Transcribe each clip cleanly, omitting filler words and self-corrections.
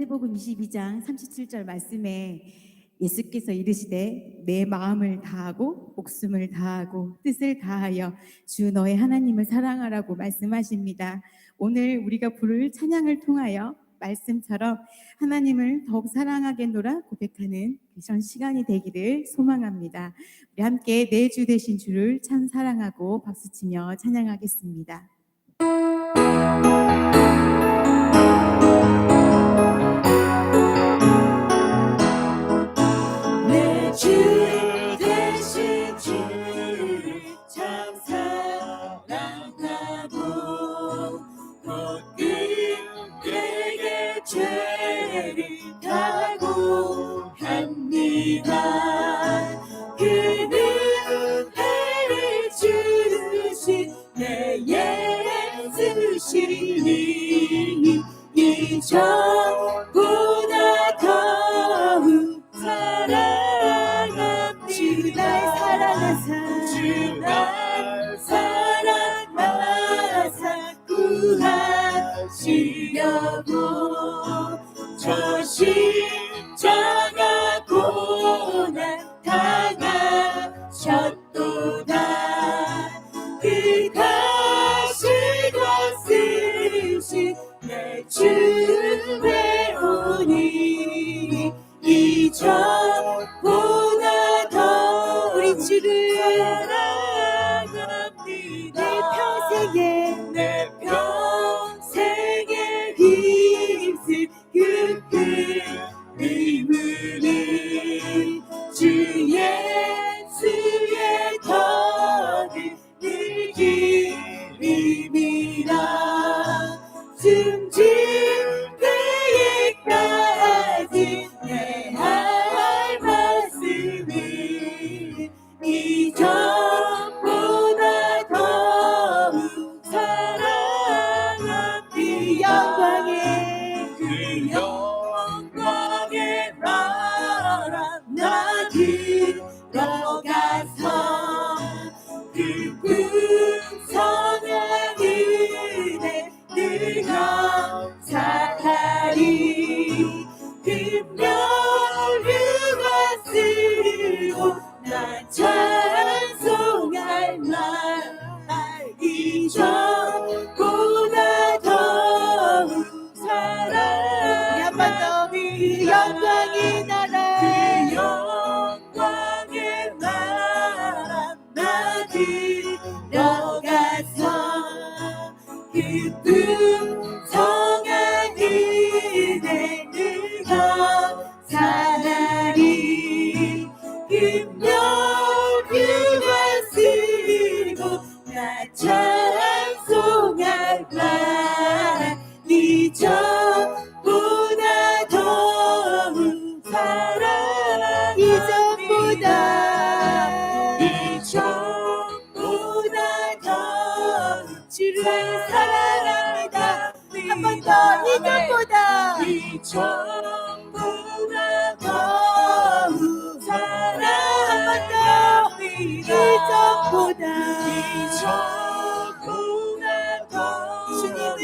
마태복음 22장 37절 말씀에 예수께서 이르시되 내 마음을 다하고 목숨을 다하고 뜻을 다하여 주 너의 하나님을 사랑하라고 말씀하십니다. 오늘 우리가 부를 찬양을 통하여 말씀처럼 하나님을 더욱 사랑하겠노라 고백하는 그런 시간이 되기를 소망합니다. 우리 함께 내 주 되신 주를 참 사랑하고 박수치며 찬양하겠습니다. 내 주 되신 주를 참 사랑하고 곧 그에게 죄를 다하고 합니다. 그는 은혜를 주신 내 예수시니 이전보다 더욱 사랑합니다. 주 날 사랑하사 구하시려고 저 십자가 고난 당하셨도다. 그 가시과 쓰신 내 주의 오니 이전보다 더 우리 주를 사랑합니다. 내 평생에 힘쓸 그 의문이 주 예수의 덕을 늘 기림이라. 숨질 때에까지 내 할 말씀이 이전보다 더욱 사랑합니다. 그 영광의 나라 나 들어가서 그 풍성한 은혜 늘 감사하리. 금멸류가 쓰고 나 찬송할 날 이전보다 더욱 사랑합니다. 그 영광의 나라 나 들어가서 그 풍성한 은혜를 감사하리. 금멸류가 쓰고 나 찬송할 날 이전보다 더욱 사랑합니다. 이전보다 더욱 주를 사랑합니다. 한 번 더 이전보다 더욱 사랑합니다. 이전보다 더 주님을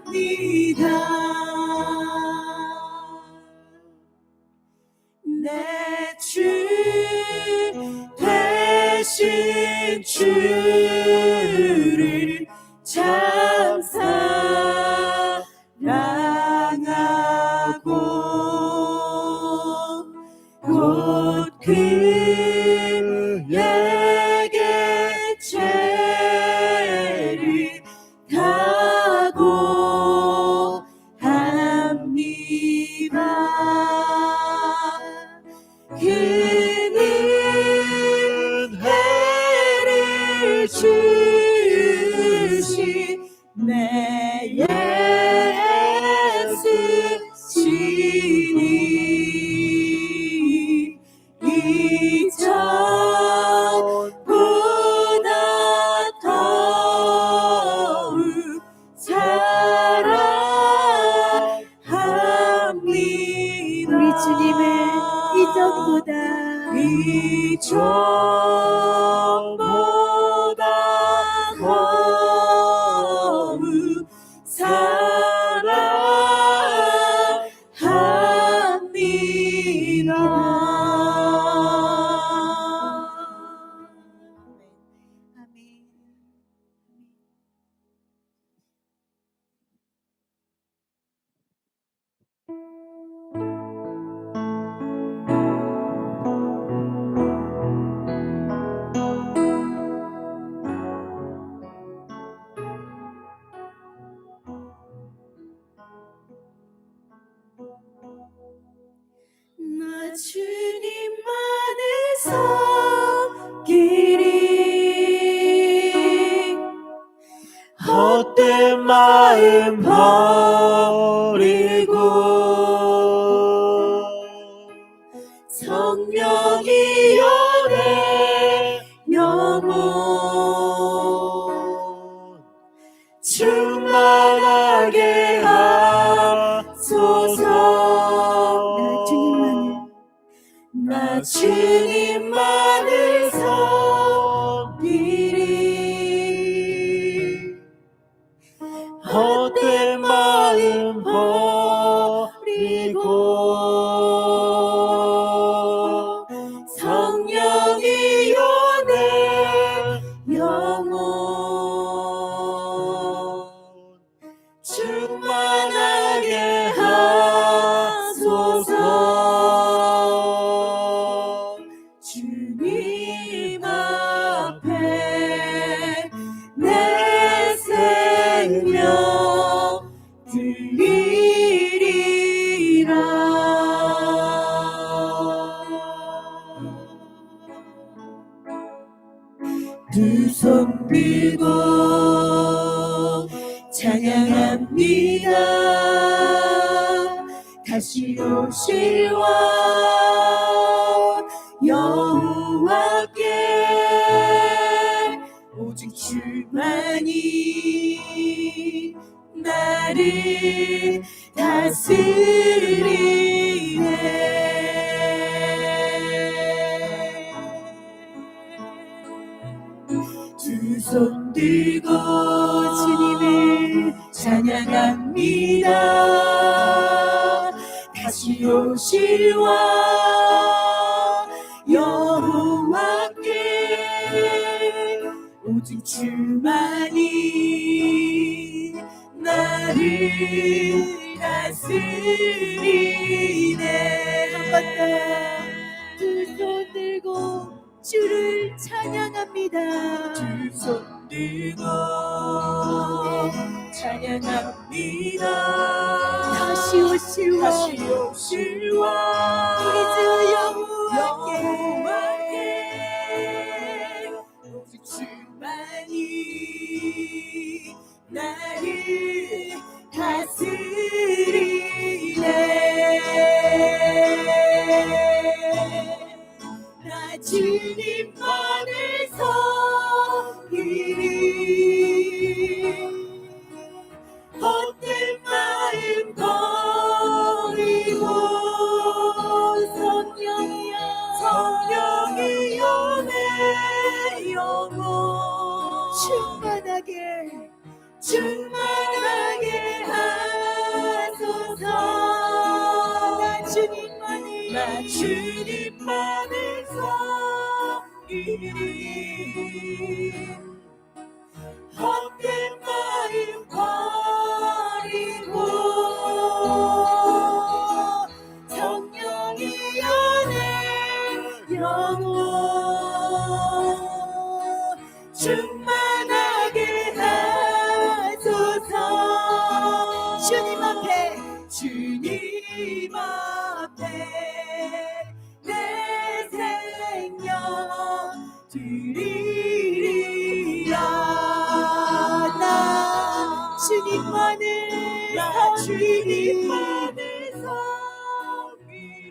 사랑합니다. 내 주 되신 주를 참 사랑하고 곧 그에게 죄를 다하고 합니다. 그는 은혜를 주신 내 예수시니 이전보다 더욱 사랑합니다. 우리 주님을 이전보다 더욱 사랑 섬기리 헛된 마음 버리고 성령이여 내 영혼 충만하게 하소서 나 주님만을 섬기리 헛된 마음 버리고 성령이여 내 영혼 충만하게 하소서 주님 앞에 내 생명 드리리라 두 손 들고 찬양합니다 다시 오실 왕 여호와께 오직 주만이 나를 다스리네 두 손 들고 주님을 찬양합니다 다시 오실 왕 여호와께 오직 주만이 나를 다스리네 한 번 더 두 손 들고 주를 찬양합니다 두 손 들고 찬양합니다 다시 오실 왕 우리 주 여호와께 오직 주만이 나를 다스리네 나 주님만을 섬기리 헛된 마음 버리고 성령이여 내 영혼 충만하게 하소서 나 주님만을 섬기리 헛된 마음 버리고 성령이여 내 영혼 충만하게 하소서 주님 앞에 내 생명 드리리라 나 주님만을 섬기리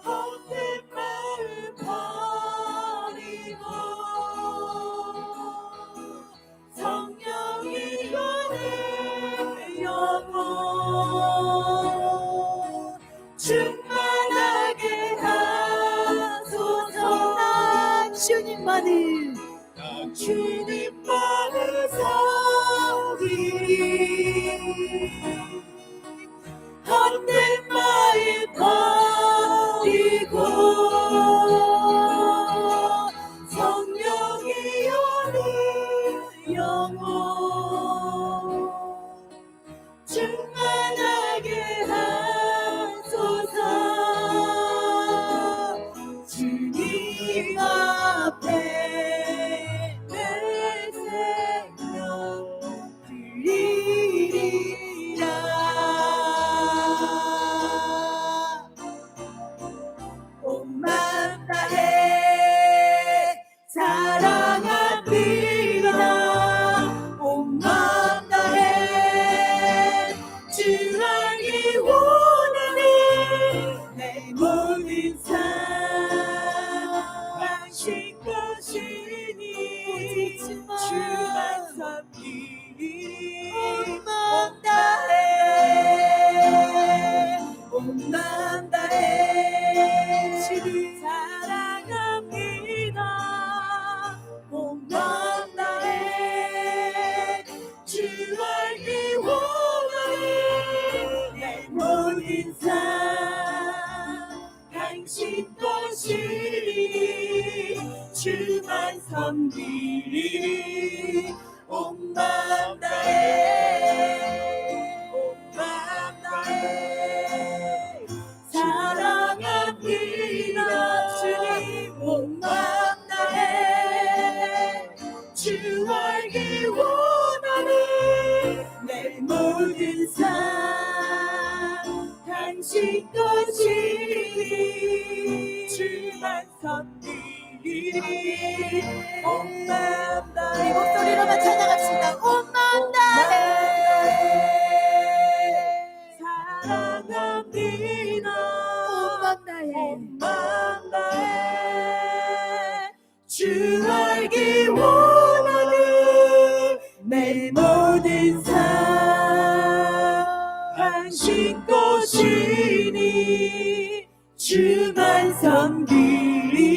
헛된 마음 버리고 성령이여 내 영혼 충만하게 하소서 나 주님만을 섬기리 헛된 마음 버리고 성령이여 내 영혼 충만하게 하소서 주님 앞에 내 당신 것이니 주만 섬기리 온 마음 다해 온 마음 다해 사랑합니다 주님 온 마음 다해 주 알기 원하는 내 모든 삶 당신 것이니 주만 섬기리 온 마음 다해 이 목소리로만 찬양합시다 온 마음 다해 사랑합니다 온 마음 다해 주 알기 원하는 내 모든 삶 당신 것이니 주만 섬기리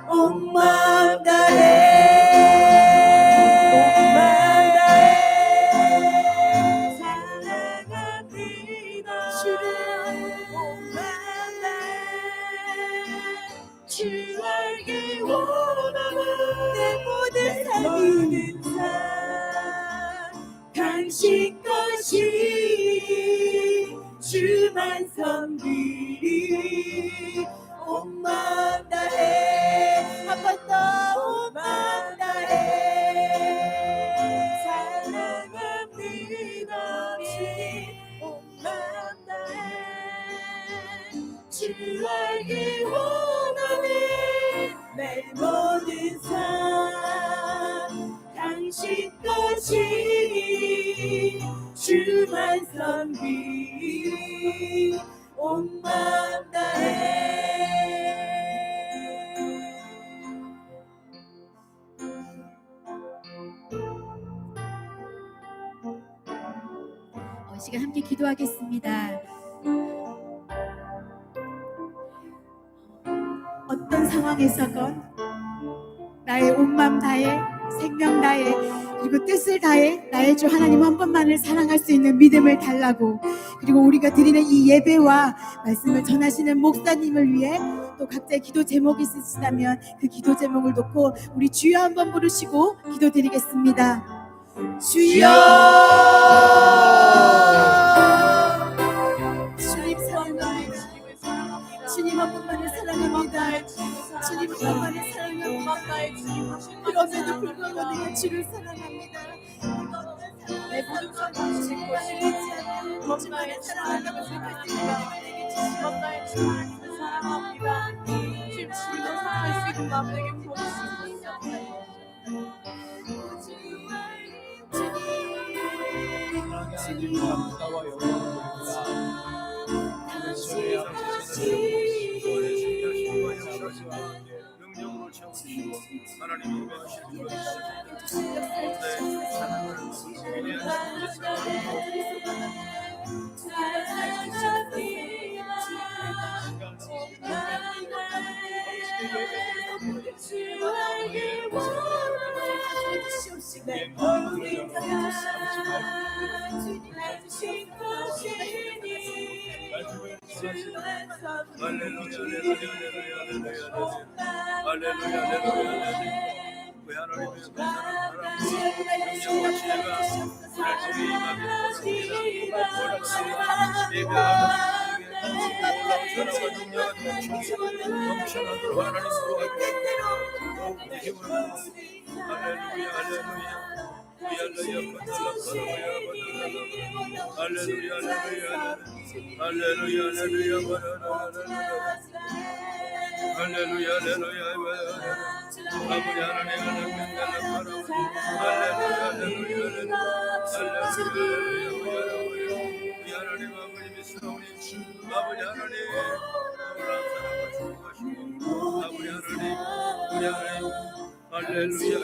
온 마음 다해 온 마음 다해 사랑합니다 주를 온 마음 다해 주 알기 원하는 내 모든 삶 당신 것이 주만 섬기리 온 마음 다해 한 번 더 온 마음 다해 사랑합니다 온 마음 다해 주 알기 원하는 내 모든 삶 당신 것이 주만 섬기리 온 마음 다해 이 시간 함께 기도하겠습니다. 어떤 상황에서건 나의 온 마음 다해 생명 다해 그리고 뜻을 다해 나의 주 하나님 한 분만을 사랑할 수 있는 믿음을 달라고 그리고 우리가 드리는 이 예배와 말씀을 전하시는 목사님을 위해 또 각자의 기도 제목이 있으시다면 그 기도 제목을 놓고 우리 주여 한번 부르시고 기도드리겠습니다. 주여 주님 사랑합니다. 주님 한 분만을 사랑합니다. 주님 한 분만을 사랑합니다. 그럼에도 불구하고 내가 주를 사랑합니다. 내 모든 삶을 주신 것이 주만을 사랑한다고 생각할 수 있는 마음을 내게 주시옵소서. 나의 주님을 사랑합니다. 주님 사랑할 수 있는 마음 내게 부어주시옵소서. 주님 감사와 영광을 명령으로 채우시고 하나님이 임하실 줄 할렐루야 할렐루야 아버지 하나님 할렐루야 우리 하나님 아버지 믿사오니 아버지 하나님 놀라운 사랑과 축복하시고 아버지 하나님 우리 하나님 할렐루야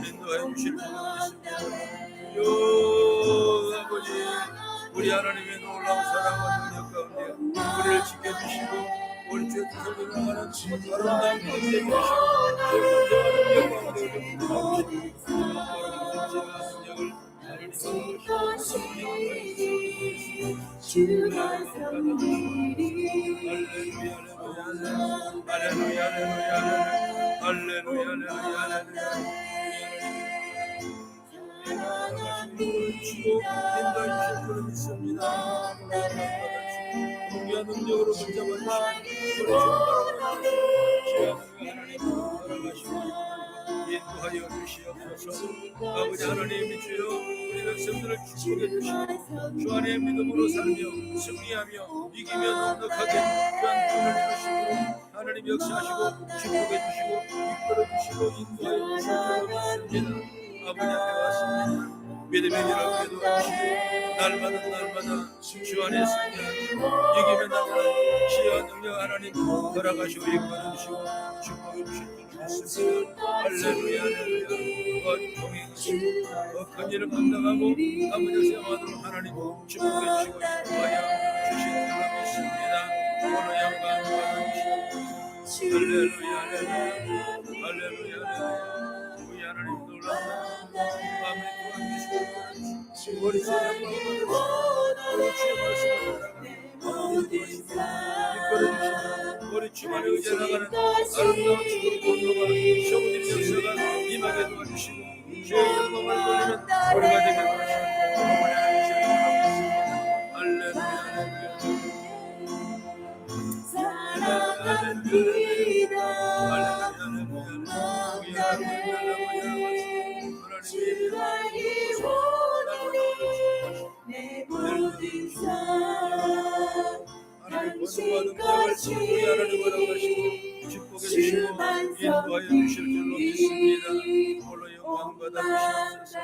인도해 주실 분 아버지 우리 하나님의 놀라운 사랑과 능력 가운데 우리를 지켜주시고 우리 주의 뜻을 나가는 아름다운 권세에 주시고 주의 권세와 영광을 주만 섬기리 할렐루야 할렐루야 할렐루야 인도해 주실 믿습니다. 공개한 능력으로 붙잡아 주시고 인도하여 주시옵소서. 아버지 하나님 주여 우리 백성들을 축복해 주시고 주 안에 믿음으로 살며 승리하며 이기며 넉넉하게 귀한 꿈을 이루시고 하나님 역사하시고 축복해 주시고 이끌어 주시고 인도하여 주시옵소서. 아버지 앞에 왔습니다. 믿음의 일을 기도하시고 날마다 주 안에 승리하며 이기며 나가는 지혜와 능력 하나님 허락하시고 이끌어 주시고 축복해 주실 줄 믿습니다. 할렐루야 할렐루야. 동행하시고 큰 일을 감당하고 아버지 세워하도록 하나님 축복해 주시고 인도하여 주신 줄 믿습니다. 오늘 영광 받으시옵소서. 할렐루야 할렐루야 할렐루야. 우리 하나님 놀랍다. 아멘. 도와주시고 우리 주의 영광을 받으시고 우리 주의 말씀을 이끌어주시고 우리 주만에 의지해 나가는 아름다운 축복 공로가 성님 역사가 임하게 도와주시고 주의 영광을 돌리는 우리가 되게 도와주시고 어머니 하나님 할렐루야 내 모든 삶 당신같이 주만 인도하여 주실 줄로 믿습니다. 홀로 영광 받아주시옵소서.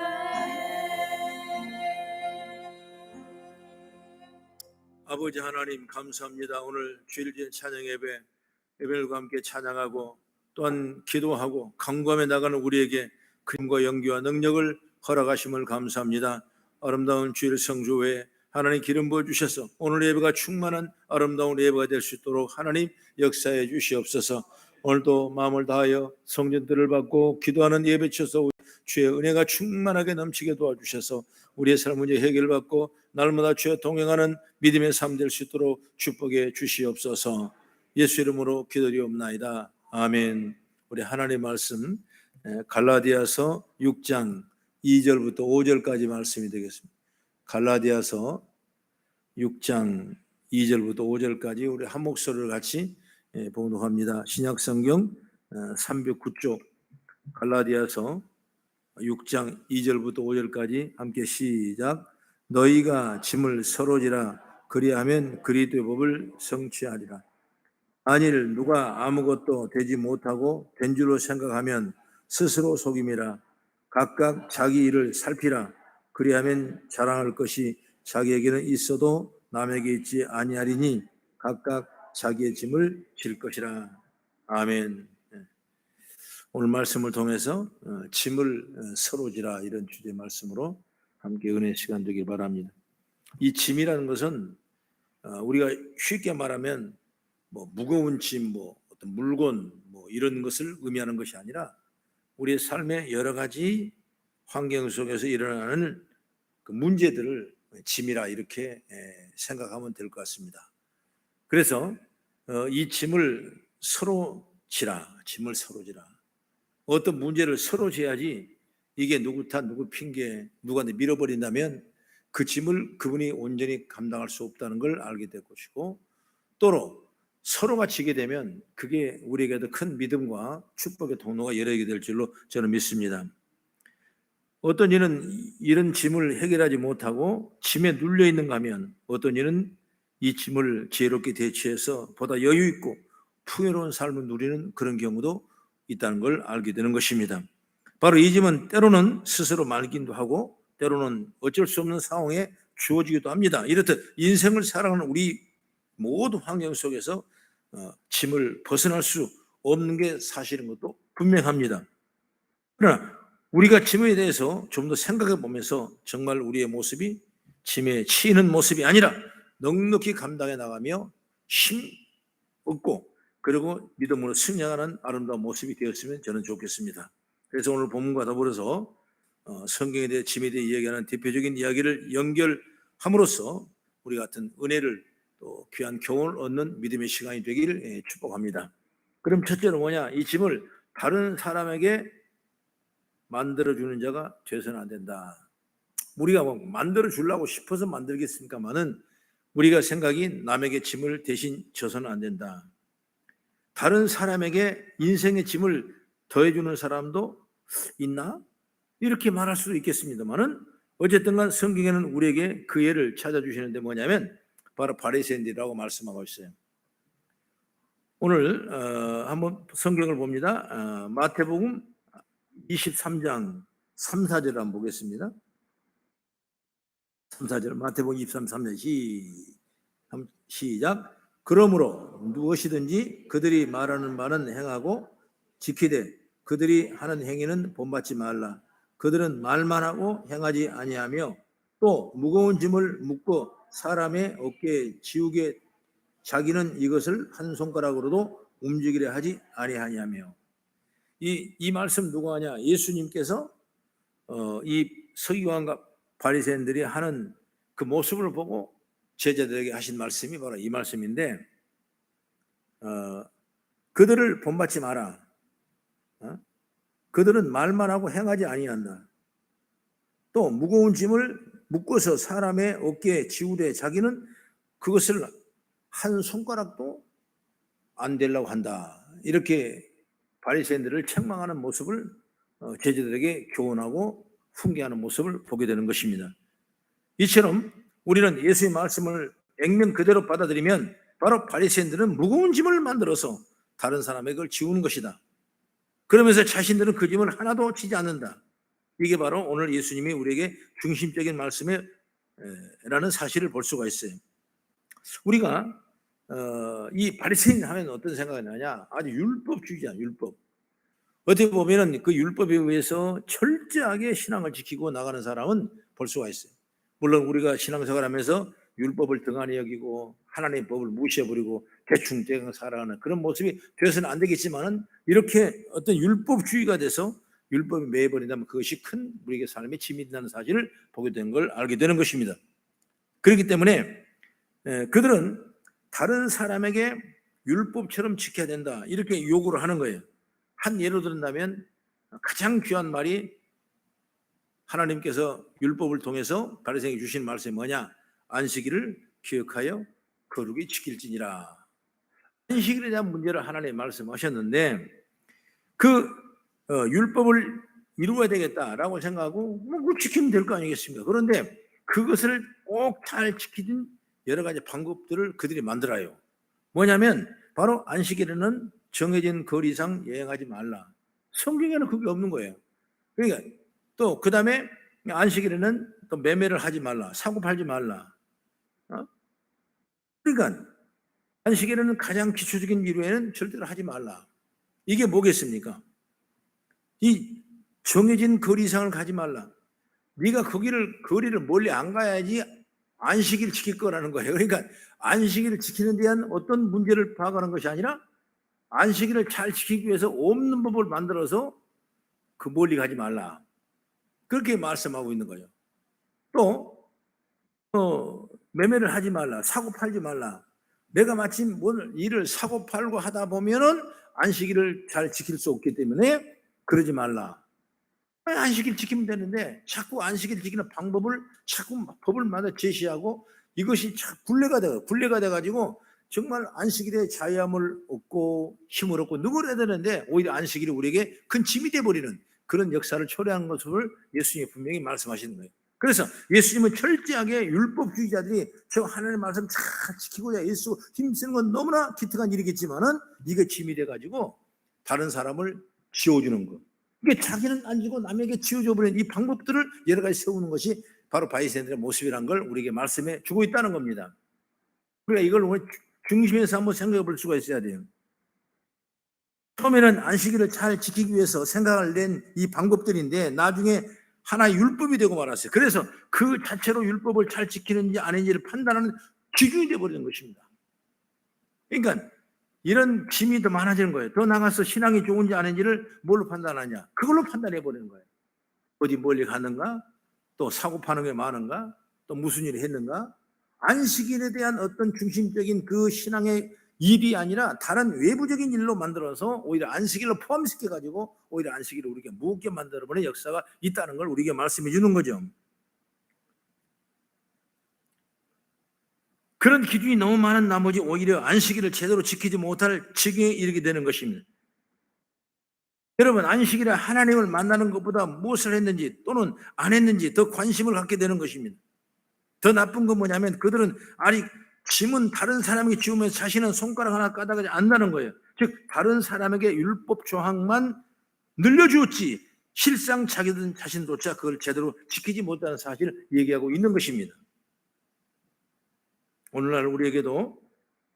아버지 하나님 감사합니다. 오늘 주일제 찬양 예배를 함께 찬양하고 또한 기도하고 강구하며 나가는 우리에게 그림과 연기와 능력을 허락하심을 감사합니다. 아름다운 주일 성주에 하나님 기름 부어주셔서 오늘 예배가 충만한 아름다운 예배가 될 수 있도록 하나님 역사해 주시옵소서. 오늘도 마음을 다하여 성전들을 받고 기도하는 예배 쳐서 주의 은혜가 충만하게 넘치게 도와주셔서 우리의 삶은 해결을 받고 날마다 주의 동행하는 믿음의 삶 될 수 있도록 축복해 주시옵소서. 예수 이름으로 기도드리옵나이다. 아멘. 우리 하나님의 말씀 갈라디아서 6장 2절부터 5절까지 말씀이 되겠습니다. 갈라디아서 6장 2절부터 5절까지 우리 한 목소리를 같이 봉독합니다. 신약성경 309쪽 갈라디아서 6장 2절부터 5절까지 함께 시작. 너희가 짐을 서로 지라 그리하면 그리스도의 법을 성취하리라. 만일 누가 아무것도 되지 못하고 된 줄로 생각하면 스스로 속임이라. 각각 자기 일을 살피라. 그리하면 자랑할 것이 자기에게는 있어도 남에게 있지 아니하리니 각각 자기의 짐을 질 것이라. 아멘. 오늘 말씀을 통해서 짐을 서로 지라 이런 주제의 말씀으로 함께 은혜 시간 되길 바랍니다. 이 짐이라는 것은 우리가 쉽게 말하면 무거운 짐, 어떤 물건 이런 것을 의미하는 것이 아니라 우리의 삶의 여러 가지 환경 속에서 일어나는 그 문제들을 짐이라 이렇게 생각하면 될 것 같습니다. 그래서 이 짐을 서로 지라, 짐을 서로 지라. 어떤 문제를 서로 져야지 이게 누구 탓, 누구 핑계, 누구한테 밀어버린다면 그 짐을 그분이 온전히 감당할 수 없다는 걸 알게 될 것이고 또로 서로가 지게 되면 그게 우리에게 더 큰 믿음과 축복의 통로가 열리게 될 줄로 저는 믿습니다. 어떤 이는 이런 짐을 해결하지 못하고 짐에 눌려 있는가 하면 어떤 이는 이 짐을 지혜롭게 대처해서 보다 여유 있고 풍요로운 삶을 누리는 그런 경우도 있다는 걸 알게 되는 것입니다. 바로 이 짐은 때로는 스스로 말기도 하고 때로는 어쩔 수 없는 상황에 주어지기도 합니다. 이렇듯 인생을 살아가는 우리 모든 환경 속에서 짐을 벗어날 수 없는 게 사실인 것도 분명합니다. 그러나 우리가 짐에 대해서 좀 더 생각해 보면서 정말 우리의 모습이 짐에 치이는 모습이 아니라 넉넉히 감당해 나가며 얻고 그리고 믿음으로 승리하는 아름다운 모습이 되었으면 저는 좋겠습니다. 그래서 오늘 본문과 더불어서 성경에 대해 짐에 대해 이야기하는 대표적인 이야기를 연결함으로써 우리 같은 은혜를 또 귀한 교훈을 얻는 믿음의 시간이 되기를 축복합니다. 그럼 첫째로 뭐냐? 이 짐을 다른 사람에게 만들어주는 자가 되어서는 안 된다. 우리가 뭐 만들어 주려고 싶어서 만들겠습니까마는 우리가 생각이 남에게 짐을 대신 져서는 안 된다. 다른 사람에게 인생의 짐을 더해주는 사람도 있나? 이렇게 말할 수도 있겠습니다만은 어쨌든 간 성경에는 우리에게 그 예를 찾아주시는데 뭐냐면 바로 바리새인들이라고 말씀하고 있어요. 오늘 한번 성경을 봅니다. 마태복음 23장 3, 4절 한번 보겠습니다. 3, 4절 마태복음 23, 3절 시작. 그러므로 무엇이든지 그들이 말하는 바는 행하고 지키되 그들이 하는 행위는 본받지 말라. 그들은 말만 하고 행하지 아니하며 또 무거운 짐을 묶고 사람의 어깨에 지우게 자기는 이것을 한 손가락으로도 움직이려 하지 아니하냐며. 이 말씀 누가 하냐? 예수님께서 이 서기관과 바리새인들이 하는 그 모습을 보고 제자들에게 하신 말씀이 바로 이 말씀인데 그들을 본받지 마라. 그들은 말만 하고 행하지 아니한다. 또 무거운 짐을 묶어서 사람의 어깨에 지우되 자기는 그것을 한 손가락도 안 되려고 한다. 이렇게 바리새인들을 책망하는 모습을 제자들에게 교훈하고 훈계하는 모습을 보게 되는 것입니다. 이처럼 우리는 예수의 말씀을 액면 그대로 받아들이면 바로 바리새인들은 무거운 짐을 만들어서 다른 사람에게 그걸 지우는 것이다. 그러면서 자신들은 그 짐을 하나도 지지 않는다. 이게 바로 오늘 예수님이 우리에게 중심적인 말씀이라는 사실을 볼 수가 있어요. 우리가 이 바리새인 하면 어떤 생각이 나냐? 아주 율법주의자, 율법. 어떻게 보면은 그 율법에 의해서 철저하게 신앙을 지키고 나가는 사람은 볼 수가 있어요. 물론 우리가 신앙생활하면서 율법을 등한히 여기고 하나님의 법을 무시해버리고 대충 살아가는 그런 모습이 되어서는 안 되겠지만은 이렇게 어떤 율법주의가 돼서 율법이 매여버린다면 그것이 큰 우리에게 삶의 짐이 된다는 사실을 보게 된 걸 알게 되는 것입니다. 그렇기 때문에 그들은 다른 사람에게 율법처럼 지켜야 된다 이렇게 요구를 하는 거예요. 한 예로 든다면 가장 귀한 말이 하나님께서 율법을 통해서 바리새인에게 주신 말씀이 뭐냐? 안식일을 기억하여 거룩히 지킬지니라. 안식일에 대한 문제를 하나님 말씀하셨는데 그 율법을 이루어야 되겠다라고 생각하고 그걸 지키면 될 거 아니겠습니까? 그런데 그것을 꼭 잘 지키는 여러 가지 방법들을 그들이 만들어요. 뭐냐면 바로 안식일에는 정해진 거리 이상 여행하지 말라. 성경에는 그게 없는 거예요. 그러니까 또 그 다음에 안식일에는 또 매매를 하지 말라. 사고 팔지 말라. 그러니까 안식일에는 가장 기초적인 이유에는 절대로 하지 말라. 이게 뭐겠습니까? 이 정해진 거리 이상을 가지 말라. 네가 거리를 멀리 안 가야지 안식일을 지킬 거라는 거예요. 그러니까 안식일을 지키는 데 대한 어떤 문제를 파악하는 것이 아니라 안식일을 잘 지키기 위해서 없는 법을 만들어서 그 멀리 가지 말라. 그렇게 말씀하고 있는 거예요. 또 매매를 하지 말라. 사고 팔지 말라. 내가 마침 뭘 일을 사고 팔고 하다 보면은 안식일을 잘 지킬 수 없기 때문에 그러지 말라. 안식일 지키면 되는데 자꾸 안식일 지키는 방법을 자꾸 법을 마다 제시하고 이것이 굴레가 돼가지고 정말 안식일에 자유함을 얻고 힘을 얻고 누구를 해야 되는데 오히려 안식일이 우리에게 큰 짐이 돼버리는 그런 역사를 초래한 것을 예수님이 분명히 말씀하시는 거예요. 그래서 예수님은 철저하게 율법주의자들이 저 하나님의 말씀 잘 지키고자 애쓰고 힘쓰는 건 너무나 기특한 일이겠지만은 이게 짐이 돼가지고 다른 사람을 지워주는 것. 이게 자기는 안 지고 남에게 지워줘 버리는 이 방법들을 여러 가지 세우는 것이 바로 바리새인들의 모습이란 걸 우리에게 말씀해 주고 있다는 겁니다. 우리가 이걸 오늘 중심에서 한번 생각해 볼 수가 있어야 돼요. 처음에는 안식일을 잘 지키기 위해서 생각을 낸 이 방법들인데 나중에 하나의 율법이 되고 말았어요. 그래서 그 자체로 율법을 잘 지키는지 아닌지를 판단하는 기준이 되어버리는 것입니다. 그러니까 이런 짐이 더 많아지는 거예요. 더 나가서 신앙이 좋은지 아닌지를 뭘로 판단하냐? 그걸로 판단해 버리는 거예요. 어디 멀리 갔는가? 또 사고 파는 게 많은가? 또 무슨 일을 했는가? 안식일에 대한 어떤 중심적인 그 신앙의 일이 아니라 다른 외부적인 일로 만들어서 오히려 안식일로 포함시켜 가지고 오히려 안식일을 우리에게 무겁게 만들어버리는 역사가 있다는 걸 우리에게 말씀해 주는 거죠. 그런 기준이 너무 많은 나머지 오히려 안식일을 제대로 지키지 못할 지경에 이르게 되는 것입니다. 여러분, 안식일에 하나님을 만나는 것보다 무엇을 했는지 또는 안 했는지 더 관심을 갖게 되는 것입니다. 더 나쁜 건 뭐냐면 그들은 아직 짐은 다른 사람에게 지우면서 자신은 손가락 하나 까다가지 않는다는 거예요. 즉 다른 사람에게 율법 조항만 늘려주었지 실상 자기들 자신조차 그걸 제대로 지키지 못하는 사실을 얘기하고 있는 것입니다. 오늘날 우리에게도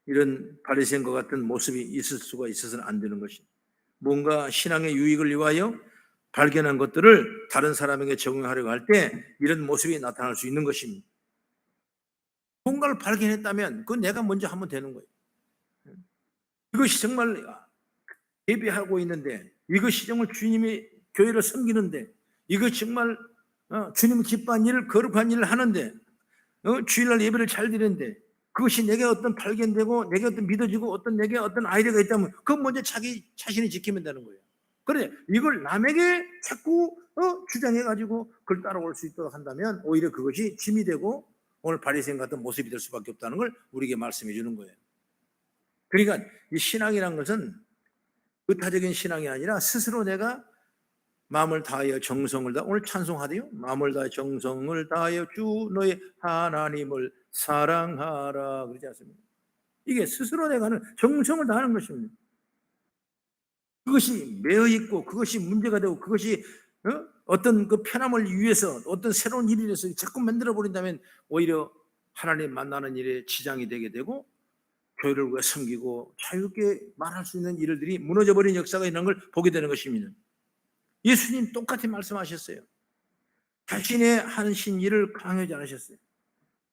이런 바리새인과 같은 모습이 있을 수가 있어서는 안 되는 것입니다. 뭔가 신앙의 유익을 위하여 발견한 것들을 다른 사람에게 적용하려고 할 때 이런 모습이 나타날 수 있는 것입니다. 뭔가를 발견했다면 그건 내가 먼저 하면 되는 거예요. 이것이 정말 예배하고 있는데, 이것이 정말 주님이 교회를 섬기는데, 이것이 정말 주님을 기뻐한 일을, 거룩한 일을 하는데, 주일날 예배를 잘 드리는데 그것이 내게 어떤 발견되고 내게 어떤 믿어지고 어떤 내게 어떤 아이디어가 있다면 그건 먼저 자기 자신이 지키면 되는 거예요. 그런데 이걸 남에게 자꾸 주장해가지고 그걸 따라올 수 있도록 한다면 오히려 그것이 짐이 되고 오늘 바리새인 같은 모습이 될 수밖에 없다는 걸 우리에게 말씀해 주는 거예요. 그러니까 이 신앙이란 것은 의타적인 신앙이 아니라 스스로 내가 마음을 다하여 정성을 다하여, 오늘 찬송하대요. 마음을 다하여 정성을 다하여 주 너의 하나님을 사랑하라 그러지 않습니까? 이게 스스로 내가 하는 정성을 다하는 것입니다. 그것이 매여 있고 그것이 문제가 되고 그것이 어떤 그 편함을 위해서 어떤 새로운 일이 돼서 자꾸 만들어 버린다면 오히려 하나님 만나는 일에 지장이 되게 되고 교회를 우리가 섬기고 자유롭게 말할 수 있는 일들이 무너져 버린 역사가 있는 걸 보게 되는 것입니다. 예수님 똑같이 말씀하셨어요. 자신의 하신 일을 강요하지 않으셨어요.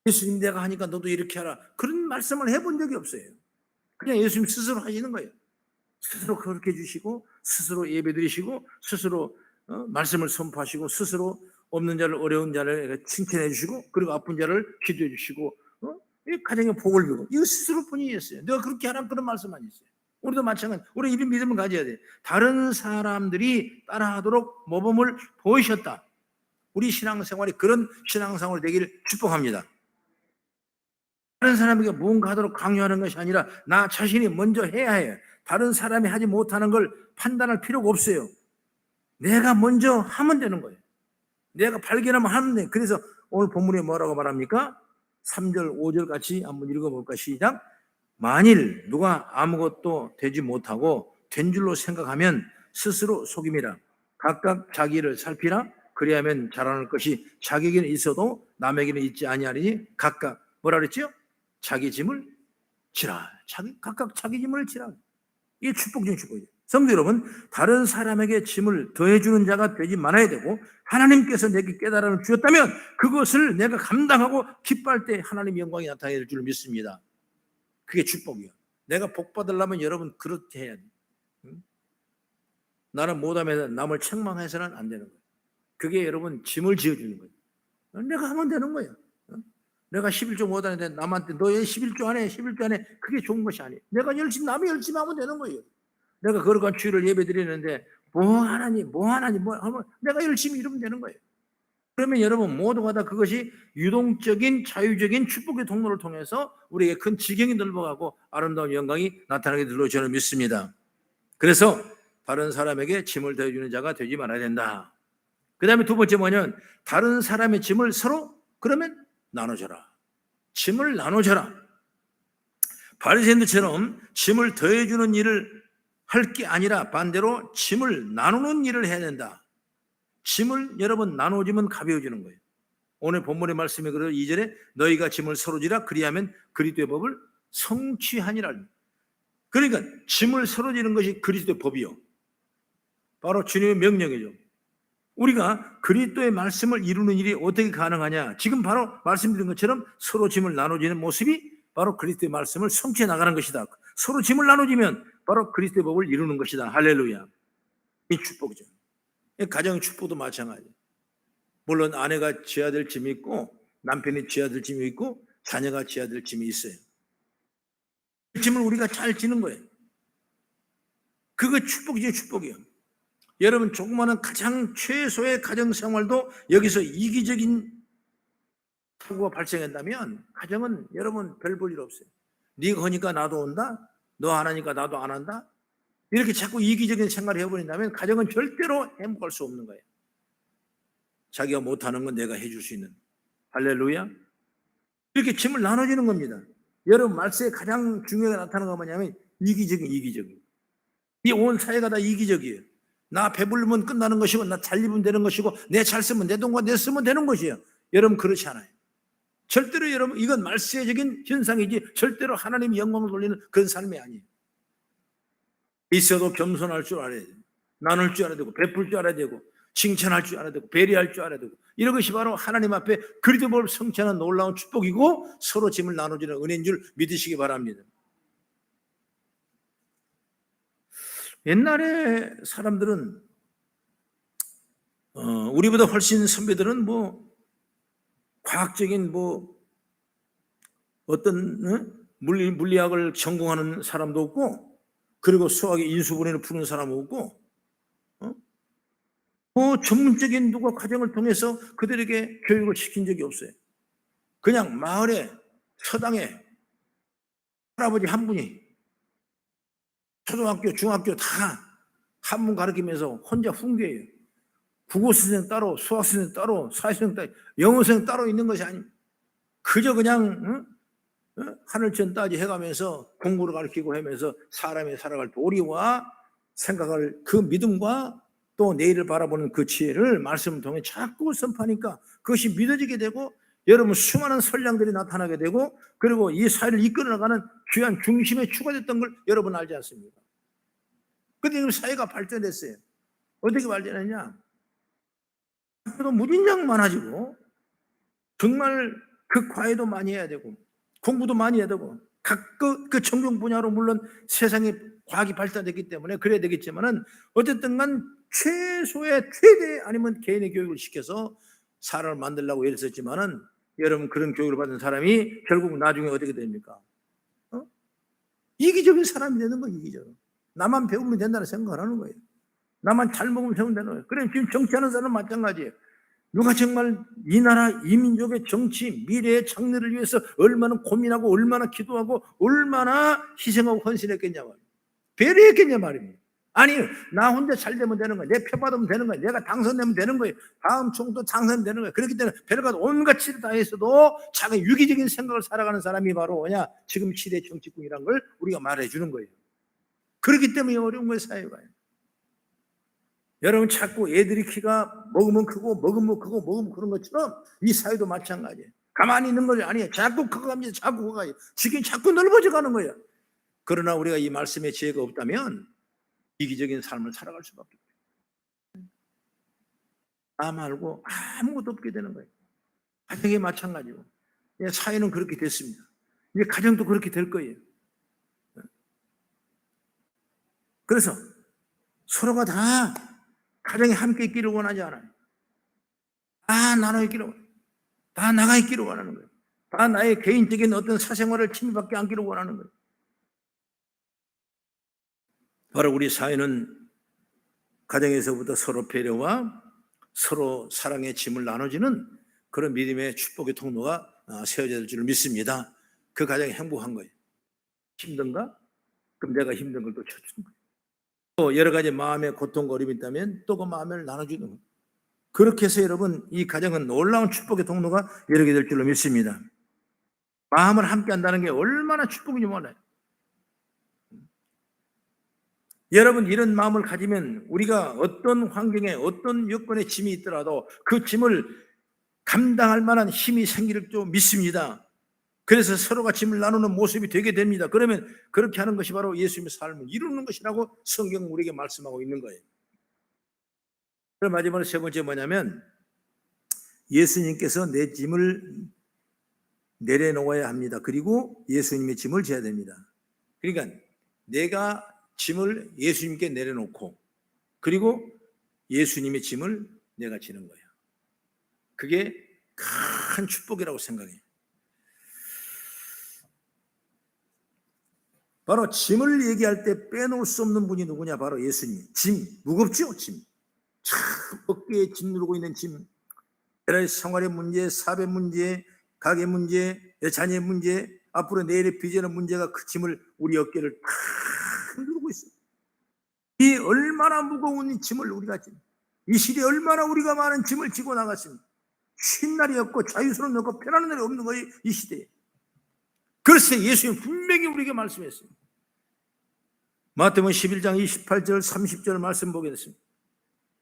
예수님 내가 하니까 너도 이렇게 하라 그런 말씀을 해본 적이 없어요. 그냥 예수님 스스로 하시는 거예요. 스스로 그렇게 해주시고 스스로 예배드리시고 스스로 말씀을 선포하시고 스스로 없는 자를 어려운 자를 칭찬해 주시고 그리고 아픈 자를 기도해 주시고 가정에 복을 주고 이거 스스로 뿐이었어요. 내가 그렇게 하라는 그런 말씀 아니었어요. 우리도 마찬가지. 우리 이런 믿음을 가져야 돼. 다른 사람들이 따라하도록 모범을 보이셨다. 우리 신앙생활이 그런 신앙생활이 되기를 축복합니다. 다른 사람에게 무언가 하도록 강요하는 것이 아니라 나 자신이 먼저 해야 해요. 다른 사람이 하지 못하는 걸 판단할 필요가 없어요. 내가 먼저 하면 되는 거예요. 내가 발견하면 하면 돼요. 그래서 오늘 본문에 뭐라고 말합니까? 3절, 5절 같이 한번 읽어볼까? 시작. 만일 누가 아무것도 되지 못하고 된 줄로 생각하면 스스로 속임이라. 각각 자기를 살피라. 그리하면 자라날 것이 자기에게는 있어도 남에게는 있지 아니하리니 각각 뭐라 그랬죠? 자기 짐을 지라. 각각 자기 짐을 지라. 이게 축복 중 축복이에요. 성도 여러분, 다른 사람에게 짐을 더해주는 자가 되지 말아야 되고 하나님께서 내게 깨달음을 주셨다면 그것을 내가 감당하고 기뻐할 때 하나님 영광이 나타날 줄 믿습니다. 그게 축복이에요. 내가 복 받으려면 여러분 그렇게 해야 돼요. 나는 못하면서 남을 책망해서는 안 되는 거예요. 그게 여러분 짐을 지어주는 거예요. 내가 하면 되는 거예요. 내가 11조 못하는데 남한테 너 11조 안 해, 11조 안 해. 그게 좋은 것이 아니에요. 내가 남이 열심히 하면 되는 거예요. 내가 거룩한 주일을 예배 드리는데 뭐 하나니 하면 내가 열심히 이러면 되는 거예요. 그러면 여러분 모두가 다 그것이 유동적인 자유적인 축복의 통로를 통해서 우리에게 큰 지경이 넓어가고 아름다운 영광이 나타나게 될로 저는 믿습니다. 그래서 다른 사람에게 짐을 더해주는 자가 되지 말아야 된다. 그 다음에 두 번째 뭐냐면 다른 사람의 짐을 서로 그러면 나눠줘라. 짐을 나눠줘라. 바리새인들처럼 짐을 더해주는 일을 할 게 아니라 반대로 짐을 나누는 일을 해야 된다. 짐을 여러분 나눠주면 가벼워지는 거예요. 오늘 본문의 말씀에 그래서 2절에 너희가 짐을 서로 지라 그리하면 그리스도의 법을 성취하니라. 그러니까 짐을 서로 지는 것이 그리스도의 법이요. 바로 주님의 명령이죠. 우리가 그리스도의 말씀을 이루는 일이 어떻게 가능하냐? 지금 바로 말씀드린 것처럼 서로 짐을 나눠지는 모습이 바로 그리스도의 말씀을 성취해 나가는 것이다. 서로 짐을 나눠주면 바로 그리스도의 법을 이루는 것이다. 할렐루야. 이 축복이죠. 가정의 축복도 마찬가지예요. 물론 아내가 져야 될 짐이 있고 남편이 져야 될 짐이 있고 자녀가 져야 될 짐이 있어요. 그 짐을 우리가 잘 지는 거예요. 그거 축복이죠, 축복이요. 여러분, 조그마한 가장 최소의 가정생활도 여기서 이기적인 사고가 발생한다면 가정은 여러분 별 볼 일 없어요. 네가 하니까 나도 온다, 너 안 하니까 나도 안 한다, 이렇게 자꾸 이기적인 생활을 해버린다면 가정은 절대로 행복할 수 없는 거예요. 자기가 못하는 건 내가 해줄 수 있는. 할렐루야. 이렇게 짐을 나눠주는 겁니다. 여러분, 말세에 가장 중요하게 나타나는 건 뭐냐면 이기적인. 이 온 사회가 다 이기적이에요. 나 배부르면 끝나는 것이고, 나 잘 입으면 되는 것이고, 내 잘 쓰면 내 돈과 내 쓰면 되는 것이에요. 여러분, 그렇지 않아요. 절대로 여러분, 이건 말세적인 현상이지 절대로 하나님이 영광을 돌리는 그런 삶이 아니에요. 있어도 겸손할 줄 알아야 돼요. 나눌 줄 알아야 되고, 베풀 줄 알아야 되고, 칭찬할 줄 알아야 되고, 배려할 줄 알아야 되고, 이런 것이 바로 하나님 앞에 그리스도의 법을 성취하는 놀라운 축복이고 서로 짐을 나눠주는 은혜인 줄 믿으시기 바랍니다. 옛날에 사람들은 우리보다 훨씬 선배들은 과학적인 어떤 물리학을 전공하는 사람도 없고, 그리고 수학의 인수분해를 푸는 사람 없고, 전문적인 누가 과정을 통해서 그들에게 교육을 시킨 적이 없어요. 그냥 마을에 서당에 할아버지 한 분이 초등학교, 중학교 다 한문 가르치면서 혼자 훈계해요. 국어 선생 따로, 수학 선생 따로, 사회 선생 따로, 영어 선생 따로 있는 것이 아닙니다. 그저 그냥 하늘천 따지 해가면서 공부를 가르치고 하면서 사람이 살아갈 도리와 생각할 그 믿음과 또 내일을 바라보는 그 지혜를 말씀을 통해 자꾸 선포하니까 그것이 믿어지게 되고, 여러분 수많은 선량들이 나타나게 되고, 그리고 이 사회를 이끌어 나가는 귀한 중심의 축가 됐던 걸 여러분 알지 않습니까? 그런데 그 사회가 발전됐어요. 어떻게 발전했냐? 학교도 무진장 많아지고, 정말 그 과외도 많이 해야 되고, 공부도 많이 해야 되고, 각 그 전공 분야로 물론 세상에 과학이 발달됐기 때문에 그래야 되겠지만은, 어쨌든 간 최소의 최대 아니면 개인의 교육을 시켜서 사람을 만들려고 애를 썼지만은, 여러분 그런 교육을 받은 사람이 결국 나중에 어떻게 됩니까? 이기적인 사람이 되는 거예요. 이기적. 나만 배우면 된다는 생각을 하는 거예요. 나만 잘 먹으면 되는 거예요. 그래, 지금 정치하는 사람은 마찬가지예요. 누가 정말 이 나라 이 민족의 정치 미래의 장래를 위해서 얼마나 고민하고 얼마나 기도하고 얼마나 희생하고 헌신했겠냐 말이에요. 배려했겠냐 말입니다. 아니, 나 혼자 잘 되면 되는 거야. 내 표 받으면 되는 거야. 내가 당선되면 되는 거예요. 다음 총도 당선되면 되는 거야. 그렇기 때문에 별것 온갖 치를 다해서도 자기 유기적인 생각을 살아가는 사람이 바로 뭐냐? 지금 시대 정치꾼이란 걸 우리가 말해주는 거예요. 그렇기 때문에 어려운 거예요, 사회가. 여러분, 자꾸 애들이 키가 먹으면 크고 먹으면 크고 먹으면 그런 것처럼 이 사회도 마찬가지예요. 가만히 있는 것이 아니에요. 자꾸 커갑니다. 자꾸 커가요. 지금 자꾸 넓어져 가는 거예요. 그러나 우리가 이 말씀의 지혜가 없다면 이기적인 삶을 살아갈 수밖에 없어요. 나 말고 아무것도 없게 되는 거예요. 가정이 마찬가지고, 사회는 그렇게 됐습니다. 이제 가정도 그렇게 될 거예요. 그래서 서로가 다 가정에 함께 있기를 원하지 않아요. 다 나눠 있기를 원해요. 다 나가 있기를 원하는 거예요. 다 나의 개인적인 어떤 사생활을 침입받지 않기를 원하는 거예요. 바로 우리 사회는 가정에서부터 서로 배려와 서로 사랑의 짐을 나눠주는 그런 믿음의 축복의 통로가 세워져야 될 줄 믿습니다. 그 가정이 행복한 거예요. 힘든가? 그럼 내가 힘든 걸 또 쳐주는 거예요. 또 여러 가지 마음의 고통과 어려움이 있다면 또 그 마음을 나눠주는 거예요. 그렇게 해서 여러분, 이 가정은 놀라운 축복의 통로가 열리게 될 줄로 믿습니다. 마음을 함께 한다는 게 얼마나 축복인지 몰라요. 여러분, 이런 마음을 가지면 우리가 어떤 환경에 어떤 여건에 짐이 있더라도 그 짐을 감당할 만한 힘이 생기를 좀 믿습니다. 그래서 서로가 짐을 나누는 모습이 되게 됩니다. 그러면 그렇게 하는 것이 바로 예수님의 삶을 이루는 것이라고 성경은 우리에게 말씀하고 있는 거예요. 그럼 마지막으로 세 번째 뭐냐면, 예수님께서 내 짐을 내려놓아야 합니다. 그리고 예수님의 짐을 져야 됩니다. 그러니까 내가 짐을 예수님께 내려놓고 그리고 예수님의 짐을 내가 지는 거예요. 그게 큰 축복이라고 생각해요. 바로 짐을 얘기할 때 빼놓을 수 없는 분이 누구냐? 바로 예수님. 짐, 무겁죠? 짐. 참 어깨에 짐 누르고 있는 짐. 나라의 생활의 문제, 사회 문제, 가게 문제, 자녀의 문제, 앞으로 내일의 비전의 문제가 그 짐을 우리 어깨를 탁 누르고 있어요. 이 얼마나 무거운 짐을 우리가 이 시대에 얼마나 우리가 많은 짐을 지고 나갔습니다. 쉰 날이 없고 자유스러운 날이 없고 편안한 날이 없는 거예요, 이 시대에. 그래서 예수님 분명히 우리에게 말씀했어요. 마태복음 11장 28절 30절 말씀 보겠습니다.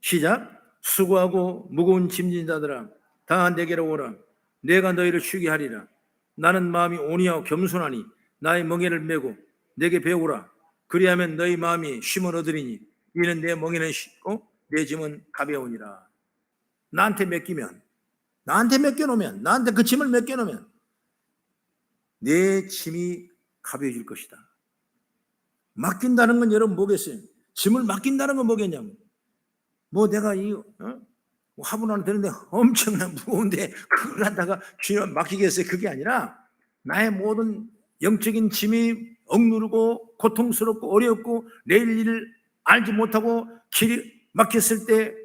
시작. 수고하고 무거운 짐진 자들아 다 내게로 오라. 내가 너희를 쉬게 하리라. 나는 마음이 온유하고 겸손하니 나의 멍에를 메고 내게 배우라. 그리하면 너희 마음이 쉼을 얻으리니 이는 내 멍에는 쉽고 내 짐은 가벼우니라. 나한테 맡기면, 나한테 맡겨놓으면, 나한테 그 짐을 맡겨놓으면 내 짐이 가벼워질 것이다. 맡긴다는 건 여러분 뭐겠어요? 짐을 맡긴다는 건 뭐겠냐면 뭐 내가 화분 하나 드는데 엄청난 무거운데 그걸 갖다가 주님 맡기겠어요? 그게 아니라 나의 모든 영적인 짐이 억누르고 고통스럽고 어렵고 내일 일을 알지 못하고 길이 막혔을 때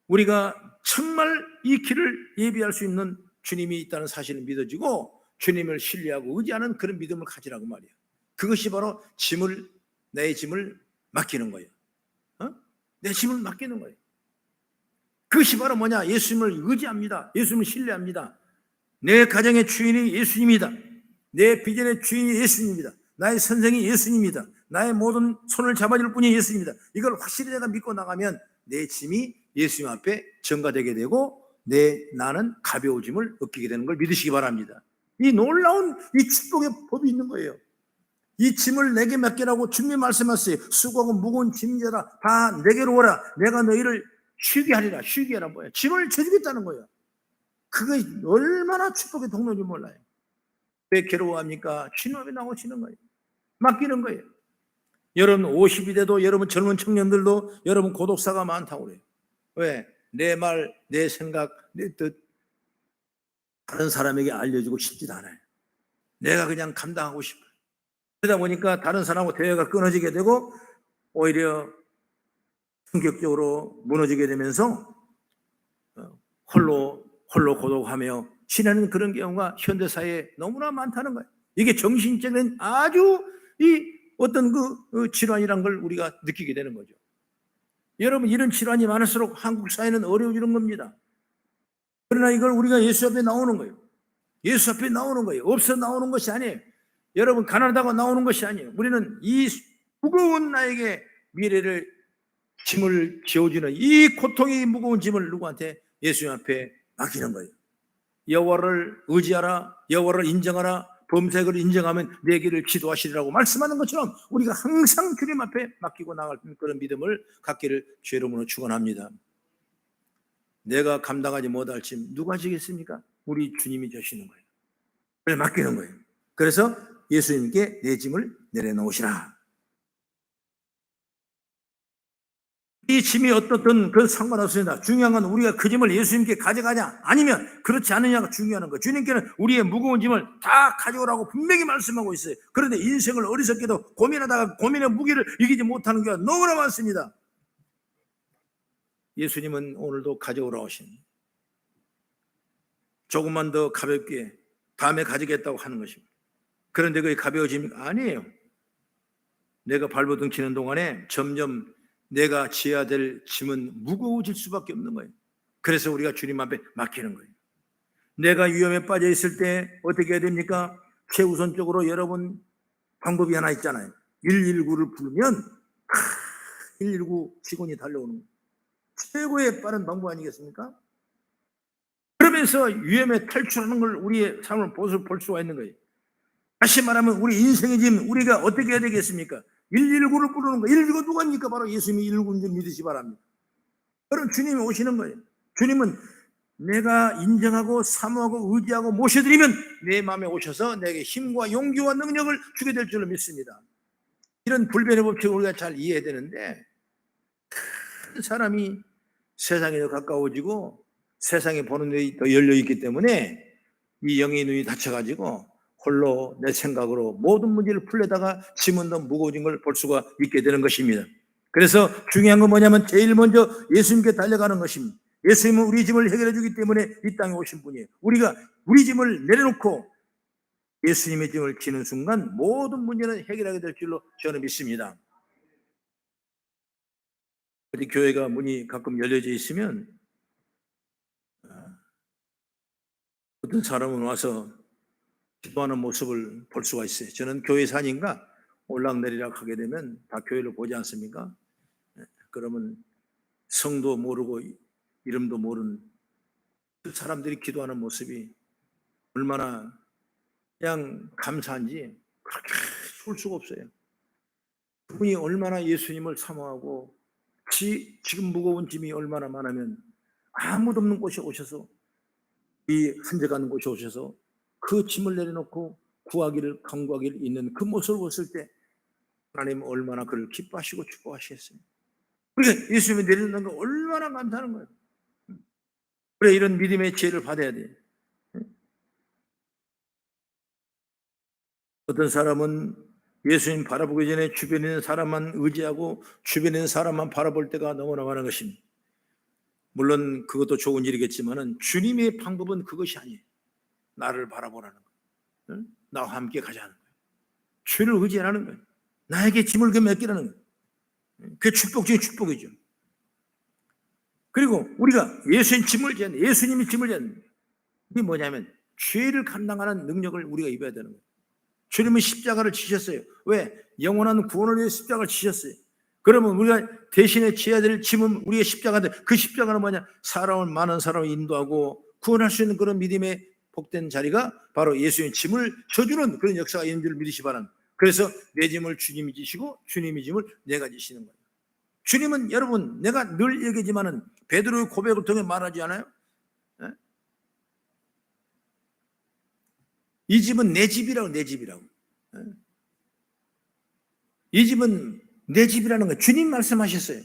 우리가 정말 이 길을 예비할 수 있는 주님이 있다는 사실을 믿어지고 주님을 신뢰하고 의지하는 그런 믿음을 가지라고 말이에요. 그것이 바로 내 짐을 맡기는 거예요. 내 짐을 맡기는 거예요. 그것이 바로 뭐냐? 예수님을 의지합니다. 예수님을 신뢰합니다. 내 가정의 주인이 예수님이다. 내 비전의 주인이 예수님입니다. 나의 선생이 예수님입니다. 나의 모든 손을 잡아줄 분이 예수님입니다. 이걸 확실히 내가 믿고 나가면 내 짐이 예수님 앞에 전가되게 되고 나는 가벼운 짐을 얻게 되는 걸 믿으시기 바랍니다. 이 놀라운 이 축복의 법이 있는 거예요. 이 짐을 내게 맡기라고 주님이 말씀하셨어요. 수고하고 무거운 짐자라 다 내게로 오라. 내가 너희를 쉬게 하리라. 쉬게 하라 뭐예요? 짐을 져주겠다는 거예요. 그게 얼마나 축복의 동료인지 몰라요. 왜 괴로워합니까? 주님 앞에 나오시는 거예요. 맡기는 거예요. 여러분 50이 돼도 여러분 젊은 청년들도 여러분 고독사가 많다고 그래요. 왜? 내 말, 내 생각, 내 뜻 다른 사람에게 알려주고 싶지도 않아요. 내가 그냥 감당하고 싶어요. 그러다 보니까 다른 사람하고 대화가 끊어지게 되고 오히려 성격적으로 무너지게 되면서 홀로 고독하며 지내는 그런 경우가 현대사회에 너무나 많다는 거예요. 이게 정신적인 아주 어떤 그 질환이란 걸 우리가 느끼게 되는 거죠. 여러분 이런 질환이 많을수록 한국 사회는 어려워지는 겁니다. 그러나 이걸 우리가 예수 앞에 나오는 거예요. 예수 앞에 나오는 거예요. 없어 나오는 것이 아니에요. 여러분 가난하다고 나오는 것이 아니에요. 우리는 이 무거운 나에게 미래를 짐을 지어주는 이 고통이 무거운 짐을 누구한테? 예수님 앞에 맡기는 거예요. 여호와를 의지하라. 여호와를 인정하라. 범색을 인정하면 내 길을 기도하시리라고 말씀하는 것처럼 우리가 항상 주님 앞에 맡기고 나갈 그런 믿음을 갖기를 주의 이름으로 축원합니다. 내가 감당하지 못할 짐 누가 지겠습니까? 우리 주님이 지시는 거예요. 그래서 맡기는 거예요. 그래서 예수님께 내 짐을 내려놓으시라. 이 짐이 어떻든 그 상관없습니다. 중요한 건 우리가 그 짐을 예수님께 가져가냐 아니면 그렇지 않느냐가 중요한 거예요. 주님께는 우리의 무거운 짐을 다 가져오라고 분명히 말씀하고 있어요. 그런데 인생을 어리석게도 고민하다가 고민의 무게를 이기지 못하는 경우가 너무나 많습니다. 예수님은 오늘도 가져오라 하신 조금만 더 가볍게 다음에 가지겠다고 하는 것입니다. 그런데 그게 가벼워집니까? 아니에요. 내가 발버둥 치는 동안에 점점 내가 지어야 될 짐은 무거워질 수밖에 없는 거예요. 그래서 우리가 주님 앞에 맡기는 거예요. 내가 위험에 빠져 있을 때 어떻게 해야 됩니까? 최우선적으로 여러분 방법이 하나 있잖아요. 119를 부르면 119 직원이 달려오는 거예요. 최고의 빠른 방법 아니겠습니까? 그러면서 위험에 탈출하는 걸 우리의 삶을 볼 수가 있는 거예요. 다시 말하면 우리 인생의 짐 우리가 어떻게 해야 되겠습니까? 119를 부르는 거. 119가 누구입니까? 바로 예수님이 119인 줄 믿으시 바랍니다. 그럼 주님이 오시는 거예요. 주님은 내가 인정하고 사모하고 의지하고 모셔드리면 내 마음에 오셔서 내게 힘과 용기와 능력을 주게 될 줄로 믿습니다. 이런 불변의 법칙을 우리가 잘 이해해야 되는데, 큰 사람이 세상에 더 가까워지고 세상에 보는 눈이 더 열려있기 때문에 이 영의 눈이 닫혀가지고 홀로 내 생각으로 모든 문제를 풀려다가 짐은 더 무거워진 걸 볼 수가 있게 되는 것입니다. 그래서 중요한 건 뭐냐면 제일 먼저 예수님께 달려가는 것입니다. 예수님은 우리 짐을 해결해 주기 때문에 이 땅에 오신 분이에요. 우리가 우리 짐을 내려놓고 예수님의 짐을 지는 순간 모든 문제는 해결하게 될 줄로 저는 믿습니다. 어디 교회가 문이 가끔 열려져 있으면 어떤 사람은 와서 기도하는 모습을 볼 수가 있어요. 저는 교회 사님과 올락내리락 하게 되면 다 교회를 보지 않습니까? 그러면 성도 모르고 이름도 모르는 그 사람들이 기도하는 모습이 얼마나 그냥 감사한지 그렇게 볼 수가 없어요. 그분이 얼마나 예수님을 사모하고 지금 무거운 짐이 얼마나 많으면 아무도 없는 곳에 오셔서 이 한적한 곳에 오셔서 그 짐을 내려놓고 구하기를 간구하기를 있는 그 모습을 봤을 때 하나님은 얼마나 그를 기뻐하시고 축복하시겠어요. 그러니까 예수님이 내려놓는 거 얼마나 감사하는 거예요. 그래 이런 믿음의 지혜를 받아야 돼요. 어떤 사람은 예수님 바라보기 전에 주변에 있는 사람만 의지하고 주변에 있는 사람만 바라볼 때가 너무나 많은 것입니다. 물론 그것도 좋은 일이겠지만 주님의 방법은 그것이 아니에요. 나를 바라보라는 거예요. 나와 함께 가자는 거예요. 주를 의지하라는 거예요. 나에게 짐을 맡기라는 거예요. 그게 축복 중에 축복이죠. 그리고 우리가 예수님이 짐을 지는 이게 뭐냐면 죄를 감당하는 능력을 우리가 입어야 되는 거예요. 주님은 십자가를 지셨어요. 왜? 영원한 구원을 위해 십자가를 지셨어요. 그러면 우리가 대신에 지어야 될 짐은 우리의 십자가인데 그 십자가는 뭐냐? 많은 사람을 인도하고 구원할 수 있는 그런 믿음의 복된 자리가 바로 예수님의 짐을 져주는 그런 역사가 있는 줄 믿으시 바랍니다. 그래서 내 짐을 주님이 지시고 주님의 짐을 내가 지시는 거예요. 주님은 여러분 내가 늘 얘기하지만은 베드로의 고백을 통해 말하지 않아요? 이 집은 내 집이라고. 이 집은 내 집이라는 거예요. 주님 말씀하셨어요.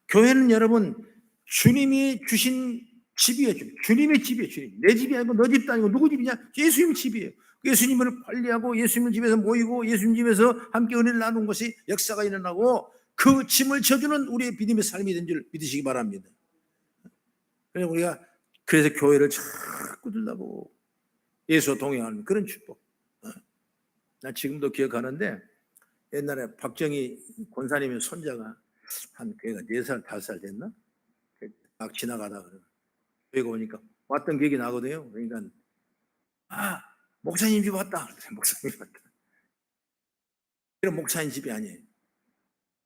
교회는 여러분 주님이 주신 집이에요. 주님의 집이에요. 주님. 내 집이 아니고 너 집도 아니고 누구 집이냐? 예수님 집이에요. 예수님을 관리하고 예수님 집에서 모이고 예수님 집에서 함께 은혜를 나누는 것이 역사가 일어나고 그 짐을 져주는 우리의 믿음의 삶이 된 줄 믿으시기 바랍니다. 그래서 교회를 자꾸 들다보고 예수와 동행하는 그런 축복. 나 지금도 기억하는데 옛날에 박정희 권사님의 손자가 한 걔가 4살, 5살 됐나? 막 지나가다가 교회가 오니까 왔던 기억이 나거든요. 그러니까 목사님 집 왔다. 목사님 왔다. 이런 목사님 집이 아니에요.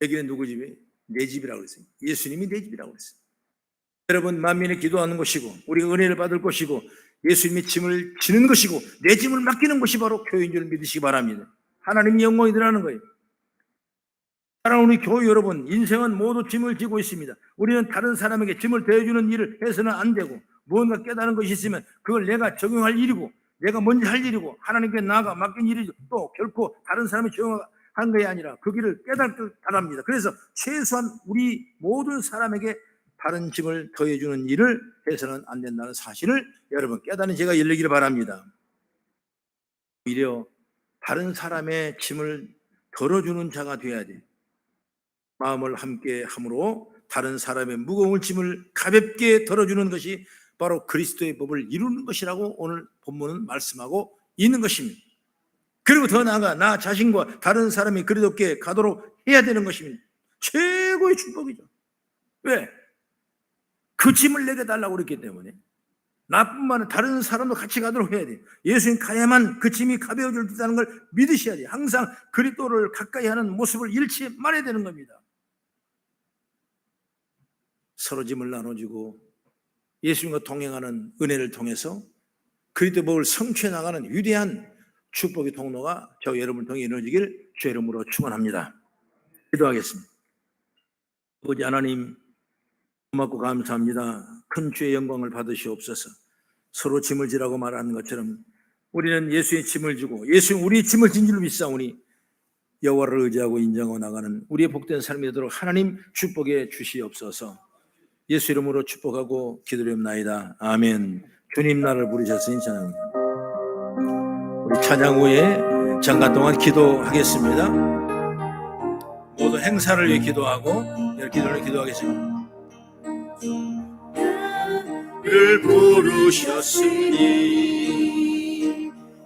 여기는 누구 집이에요? 내 집이라고 그랬어요. 예수님이 내 집이라고 그랬어요. 여러분 만민이 기도하는 것이고 우리가 은혜를 받을 것이고 예수님의 짐을 지는 것이고 내 짐을 맡기는 것이 바로 교회인 줄 믿으시기 바랍니다. 하나님의 영광이 드러나는 거예요. 사랑하는 우리 교회 여러분, 인생은 모두 짐을 지고 있습니다. 우리는 다른 사람에게 짐을 대해주는 일을 해서는 안 되고 무언가 깨달은 것이 있으면 그걸 내가 적용할 일이고 내가 먼저 할 일이고 하나님께 나아가 맡긴 일이죠. 또 결코 다른 사람이 적용한 것이 아니라 그 길을 깨닫길 바랍니다. 그래서 최소한 우리 모든 사람에게 다른 짐을 더해주는 일을 해서는 안 된다는 사실을 여러분 깨닫는 제가 열리기를 바랍니다. 오히려 다른 사람의 짐을 덜어주는 자가 되어야 돼요. 마음을 함께 함으로 다른 사람의 무거운 짐을 가볍게 덜어주는 것이 바로 그리스도의 법을 이루는 것이라고 오늘 본문은 말씀하고 있는 것입니다. 그리고 더 나아가 나 자신과 다른 사람이 그리스도께 가도록 해야 되는 것입니다. 최고의 축복이죠. 왜? 그 짐을 내게 달라고 그랬기 때문에 나뿐만 아니라 다른 사람도 같이 가도록 해야 돼요. 예수님 가야만 그 짐이 가벼워질 수 있다는 걸 믿으셔야 돼요. 항상 그리스도를 가까이 하는 모습을 잃지 말아야 되는 겁니다. 서로 짐을 나눠주고 예수님과 동행하는 은혜를 통해서 그리스도의 법을 성취해 나가는 위대한 축복의 통로가 저 여러분을 통해 이루어지길 주의 이름으로 축원합니다. 기도하겠습니다. 아버지 하나님 고맙고 감사합니다. 큰 주의 영광을 받으시옵소서. 서로 짐을 지라고 말하는 것처럼 우리는 예수의 짐을 지고 예수님 우리의 짐을 진 줄로 믿사오니 여호와를 의지하고 인정하고 나가는 우리의 복된 삶이 되도록 하나님 축복해 주시옵소서. 예수 이름으로 축복하고 기도드립나이다. 아멘. 주님 나를 부르셨으니 찬양합니다. 우리 찬양 후에 잠깐 동안 기도하겠습니다. 모두 행사를 위해 기도하고 기도를 기도하겠습니다. 나를 부르셨으니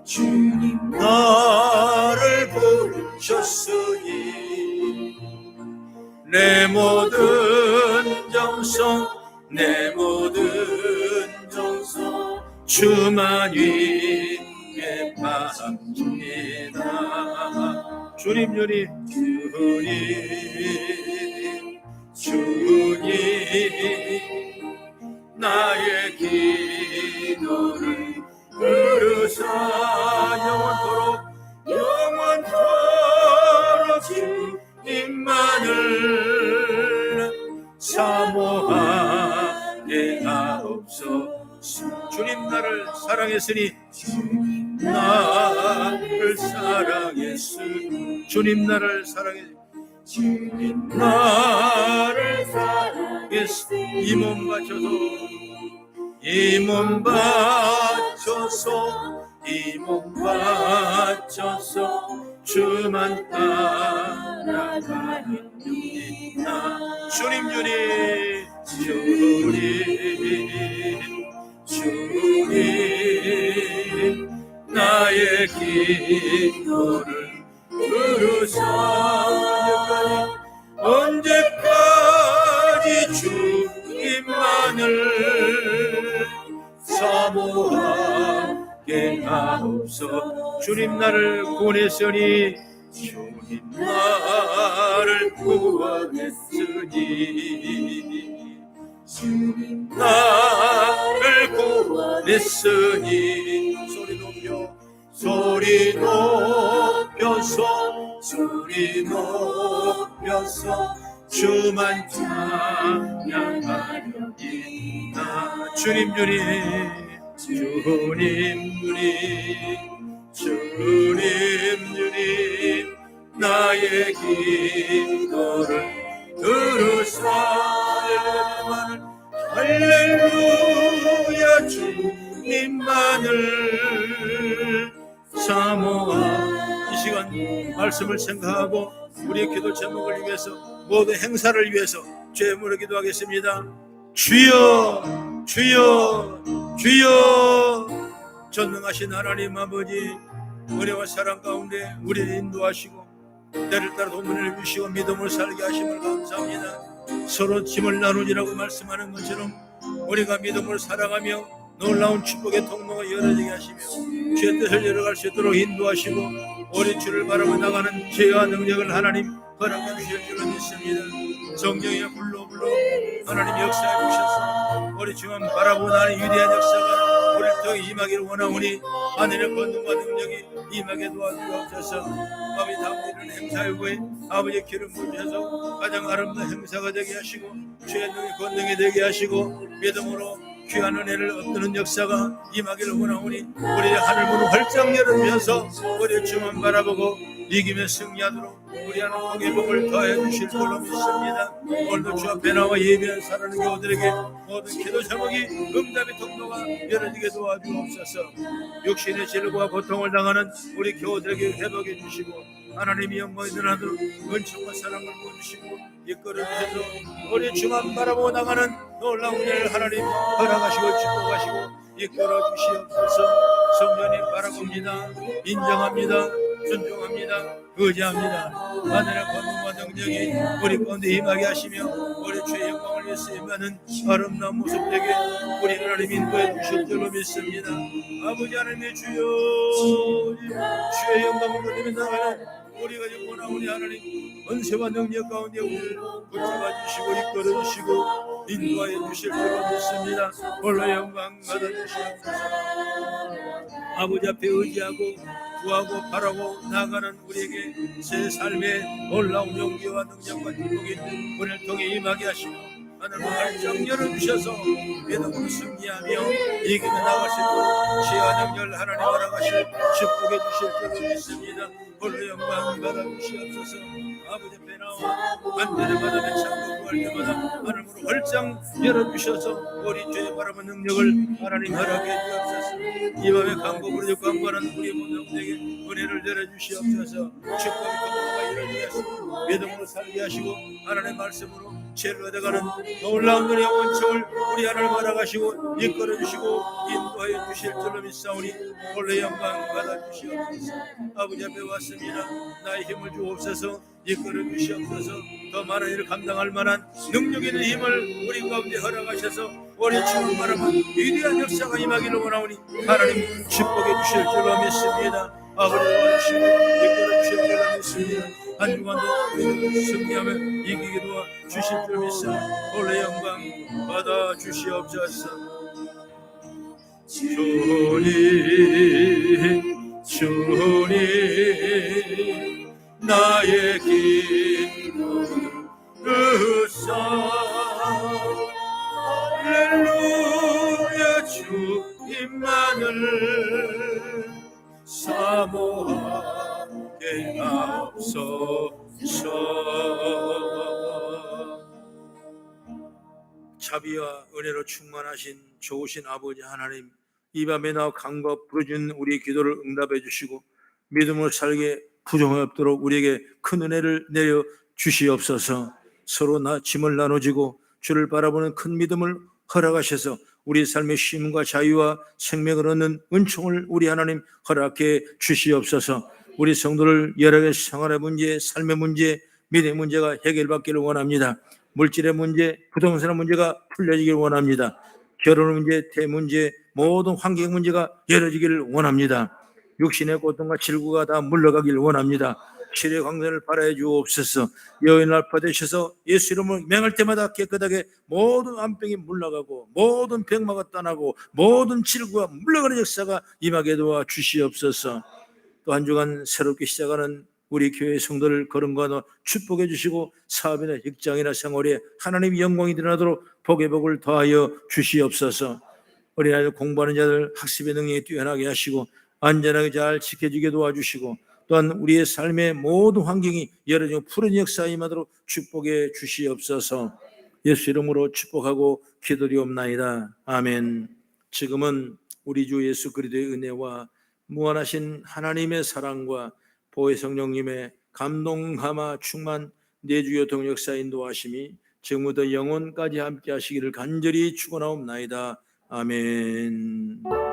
주님 나를 부르셨으니 내 모든 정성 내 모든 정성 주만 위에 바칩니다. 주님 나의 기도를 들으사 영원토록 주님만을 사모하게 하옵소서. 주님 나를 사랑했으니 나를 사랑했으니 주님 나를 사랑했으니 주님 나를 사랑했으니 이 몸 바쳐서 주만 따라가리이다. 주님 나의 기도를 들으사 언제까지 주님만을 사모하게 하옵소서. 주님 나를 구원했으니 주님 나를 구원했으니 주님 나를 구원했으니 소리 높여서 주만 찬양하리이다. 주님 나의 기도를 들으사 할렐루야 주님만을 사모하. 이 시간 말씀을 생각하고 우리의 기도 제목을 위해서 모든 행사를 위해서 주의 이름으로 기도하겠습니다. 주여 전능하신 하나님 아버지, 은혜와 사랑 가운데 우리를 인도하시고 때를 따라 도문을 주시고 믿음을 살게 하심을 감사합니다. 서로 짐을 나누지라고 말씀하는 것처럼 우리가 믿음을 사랑하며 놀라운 축복의 통로가 열어지게 하시며 주의 뜻을 열어갈 수 있도록 인도하시고 우리 주를 바라보 나가는 죄와 능력을 하나님 허락해 주실 줄로 믿습니다. 성령의 불로 하나님 역사해 주셔서 우리 주만 바라보 나는 위대한 역사가 우리를 통해 임하기를 원하오니 하늘의 권능과 능력이 임하게 도와주옵소서. 아버지 다음에는 행사 후에 아버지의 기름 부으셔서 가장 아름다운 행사가 되게 하시고 주의 능력의 권능이 되게 하시고 믿음으로 귀한 은혜를 얻는 역사가 임하기를 원하오니 우리의 하늘문을 활짝 열어주셔서 우리의 주만 바라보고 이기며 승리하도록 우리 하나님 복의 복을 더해 주실 줄로 믿습니다. 오늘도 주 앞에 나와 예배한 사랑하는 교우들에게 모든 기도 제목이 응답의 통로가 열어지게 도와주옵소서. 육신의 질고와 고통을 당하는 우리 교우들에게 회복해 주시고 하나님이 영광이 드러나도록 은총과 사랑을 부어주시고 이끌어 주셔서 우리 주만 바라보고 나가는 놀라운 은혜를 하나님 허락하시고 축복하시고 이끌어 주시옵소서. 성령님 바라봅니다. 인정합니다. 순종합니다. 의지합니다. 하늘의 권능과 능력이 우리 가운데 임하게 하시며 우리 주의 영광을 위해서 임하는 아름다운 모습 되게 우리 하나님 인도해 주실 줄로 믿습니다. 아버지 하나님의 주여, 주의 영광을 돌리며 나가는 우리가 원하오니 하나님 은혜와 능력 가운데 우리를 붙잡아 주시고 이끌어 주시고 인도하여 주실 줄로 믿습니다. 홀로 영광 받아 주시옵소서. 아버지 앞에 의지하고 구하고 바라고 나아가는 우리에게 새 삶의 놀라운 용기와 능력과 축복이 우리를 통해 임하게 하시고 하늘을 활짝 열어주셔서 믿음으로 승리하며 이기며 나가실 것 지혜와 능력을 하나님 허락하실 축복해 주실 줄로 믿습니다. 홀로 영광 받아주시옵소서. 아버지 앞에 나와 안전을 받으며 참고 구할 때마다 하늘으로 활짝 열어주셔서 우리 죄의 바람은 능력을 하나님 허락해 주옵소서. 이 밤에 강고 부르짖고 간구하는 우리 모두에게 은혜를 내려주시옵소서. 축복의 경고가 이루어지겠습니다. 믿음으로 살게 하시고 하나님의 말씀으로 죄를 얻어가는 놀라운 은혜와 원총을 우리 하나님 허락하시고 이끌어주시고 인도하여 주실 줄로 믿사오니 홀로 영광 받아주시옵소서. 아버지 앞에 왔습니다. 나의 힘을 주옵소서. 이끌어 주시옵소서. 더 많은 일을 감당할 만한 능력 있는 힘을 우리 가운데 허락하셔서 우리 주를 바라만 위대한 역사가 임하기를 원하오니 하나님 축복해 주실 줄로 믿습니다. 아버지와 주시고 이끌어 주실 줄로 믿습니다. 한 주간도 승리하며 이기게 도와 주실 줄 믿습니다. 홀로 영광 받아 주시옵소서. 주님 나의 기도를 듣사 할렐루야 주님만을 사모하게 하옵소서. 자비와 은혜로 충만하신 좋으신 아버지 하나님, 이 밤에 나와 간과 부르짖는 우리의 기도를 응답해 주시고 믿음으로 살게 부정이 없도록 우리에게 큰 은혜를 내려 주시옵소서. 서로 짐을 나눠지고 주를 바라보는 큰 믿음을 허락하셔서 우리 삶의 쉼과 자유와 생명을 얻는 은총을 우리 하나님 허락해 주시옵소서. 우리 성도를 여러 가지 생활의 문제, 삶의 문제, 믿음의 문제가 해결받기를 원합니다. 물질의 문제, 부동산의 문제가 풀려지기를 원합니다. 결혼 문제, 대문제, 모든 환경 문제가 열어지기를 원합니다. 육신의 고통과 질구가 다 물러가기를 원합니다. 치료의 광선을 발하여 주옵소서. 여인 알파 되셔서 예수 이름으로 맹할 때마다 깨끗하게 모든 암병이 물러가고 모든 병마가 떠나고 모든 질구가 물러가는 역사가 임하게 도와 주시옵소서. 또 한 주간 새롭게 시작하는 우리 교회 성도를 거름과 축복해 주시고 사업이나 직장이나 생활에 하나님의 영광이 드러나도록 복의 복을 더하여 주시옵소서. 어린아이들 공부하는 자들 학습의 능력이 뛰어나게 하시고 안전하게 잘 지켜주게 도와주시고 또한 우리의 삶의 모든 환경이 열어지고 푸른 역사에 임하도록 축복해 주시옵소서. 예수 이름으로 축복하고 기도리옵나이다. 아멘. 지금은 우리 주 예수 그리스도의 은혜와 무한하신 하나님의 사랑과 보혜 성령님의 감동 감화 충만 내주여 동역사 인도하심이 지금부터 영원까지 함께 하시기를 간절히 축원하옵나이다. 아멘.